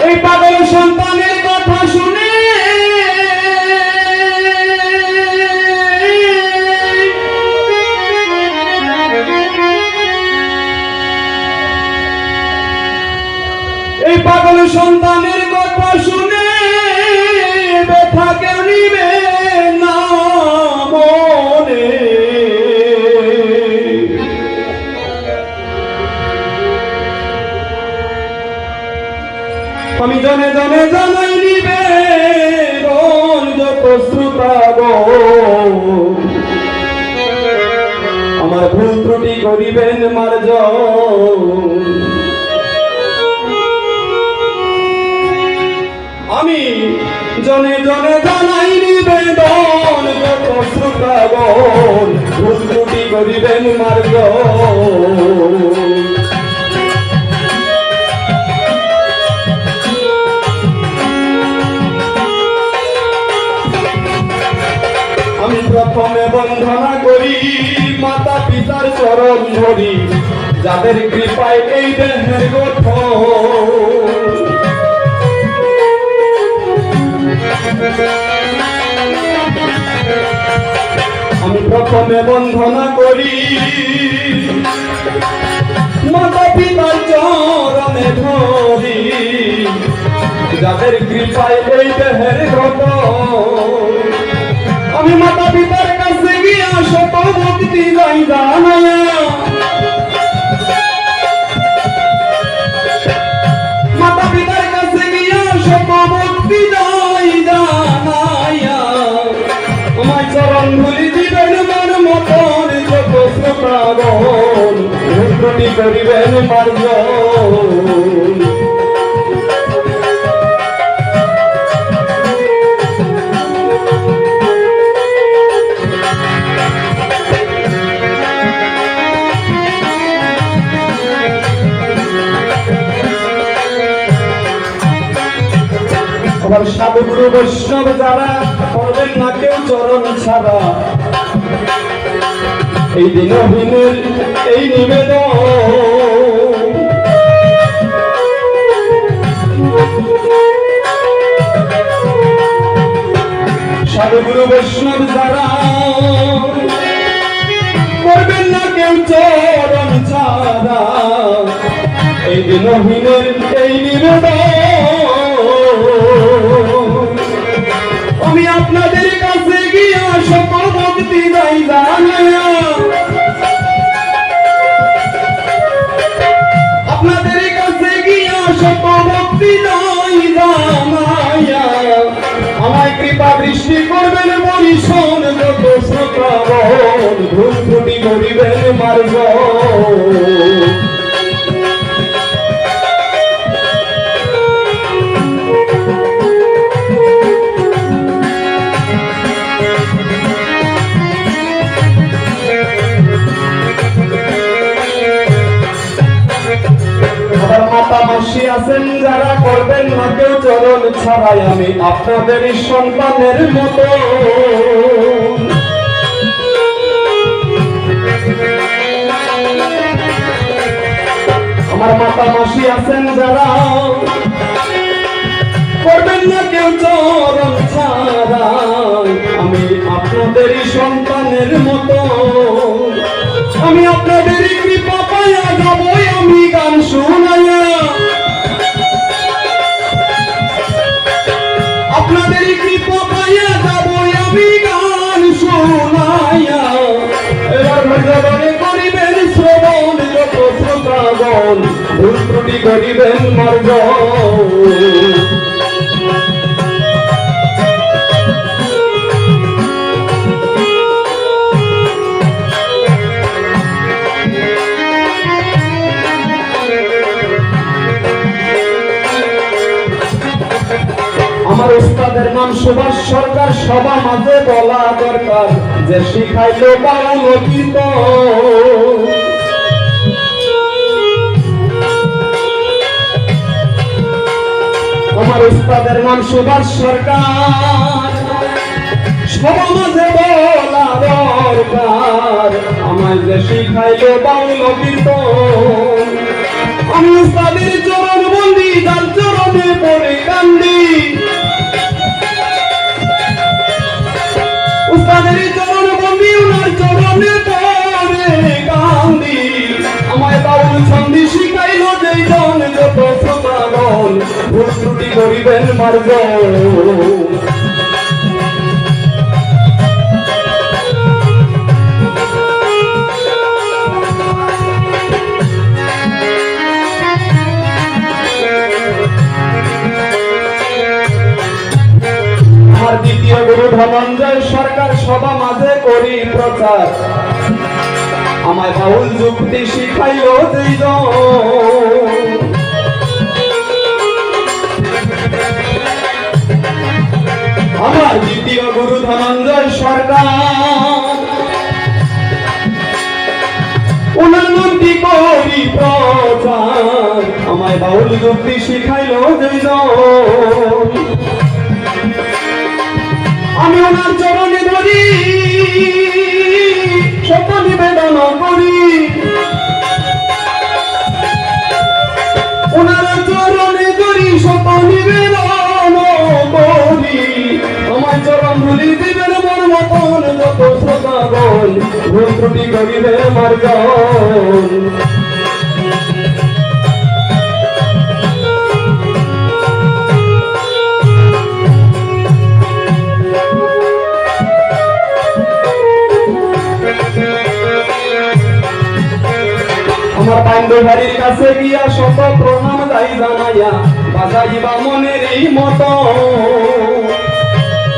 এই পাগল সন্তানের কথা শুনে এই পাগল সন্তানের কথা শুনে ব্যথা কেউ নিবে না মনে। আমি জনে জনে জানাই নিবে যত শ্রোতাগণ, আমার ভুল ত্রুটি করিবেন মার্জন। আমি জনে জনে জানাই নিবেদন যত শ্রোতাগণ, ভুল ত্রুটি করিবেন মার্জন। আমি প্রথমে বন্দনা করি মাতা পিতার চরণ ধরি, যাদের কৃপায় এই দেহের গঠন। আমি প্রথমে বন্দনা করি মাতা পিতার চরণে ধরি, যাদের কৃপায় এই দেহের গঠন। আমি মাতা পিতার কাছে গিয়া শত ভক্তি যাই জানাইয়া, মাতা পিতার কাছে গিয়া শত ভক্তি যাই জানাইয়া, আমার চরণ ধুলি দিবেন মন মতন যত শ্রোতাগণ, ভুল ত্রুটি করিবেন মার্জন। আবার সাধু গুরু বৈষ্ণব যারা করবেন না কেউ চরণ ছাড়া, এই দিনহীনের এই নিবেদন। সাধু গুরু বৈষ্ণব যারা করবেন না কেউ চরণ ছাড়া, এই দিনহীনের এই নিবেদন। আমি আপনাদের কাছে গিয়া সকল ভক্তি যাই জানাইয়া, আপনাদের কাছে গিয়া সকল ভক্তি যাই জানাইয়া, আমায় কৃপা বৃষ্টি করবেন বরিশন যত শ্রোতাগণ, ভুল ত্রুটি করিবেন মার্জন। মাতামাসি আছেন যারা করবেন না কেউ চরণ ছাড়াই, আমি আপনাদেরই সন্তানের মতো। আমার মাতামাসি আছেন যারা করবেন না কেউ চরণ ছাড়াই, আমি আপনাদেরই সন্তানের মতো। আমি আপনাদেরই কৃপা পাইয়া যাবই আমি গান শোনাইয়া, আপনাদেরই কৃপা পাইয়া যাবই আমি গান শোনাইয়া। এবার ভজনে করিবেন শ্রবণ যত শ্রোতাগণ, ভুল ত্রুটি করিবেন মার্জন। আমার উস্তাদের নাম সুভাষ সরকার, সভা মাঝে বলা দরকার যে শিখাইলো বাংলা কীর্তন। আমার উস্তাদের নাম সুভাষ সরকার, সভা মাঝে বলা দরকার, আমায় যে শিখাইলো বাংলা কীর্তন। আমি উস্তাদের চরণ যত শ্রোতাগণ ভুল ত্রুটি করিবেন মার্জন। দ্বিতীয় গুরু ধনঞ্জয় সরকার সভা মাঝে করি প্রচার, আমায় বাউল যুক্তি শিখাইল দুইজন। আমার দ্বিতীয় গুরু ধনঞ্জয় সরকার উনার যুক্তি করি প্রচার, আমায় বাউল যুক্তি শিখাইল দুইজন। আমি ওনার চরণে ধরি সত্য নিবেদন করি, ওনার চরণে ধরি সত্য নিবেদন করি। আমার চরণ ধরি দিবেন মন মতন যত শ্রোতাগণ ভুল ত্রুটি করিবে মার্জন। আমার পাণ্ডবাড়ির কাছে গিয়া শত প্রণাম যাই জানাইয়া বাজাইবা মনের এই মত।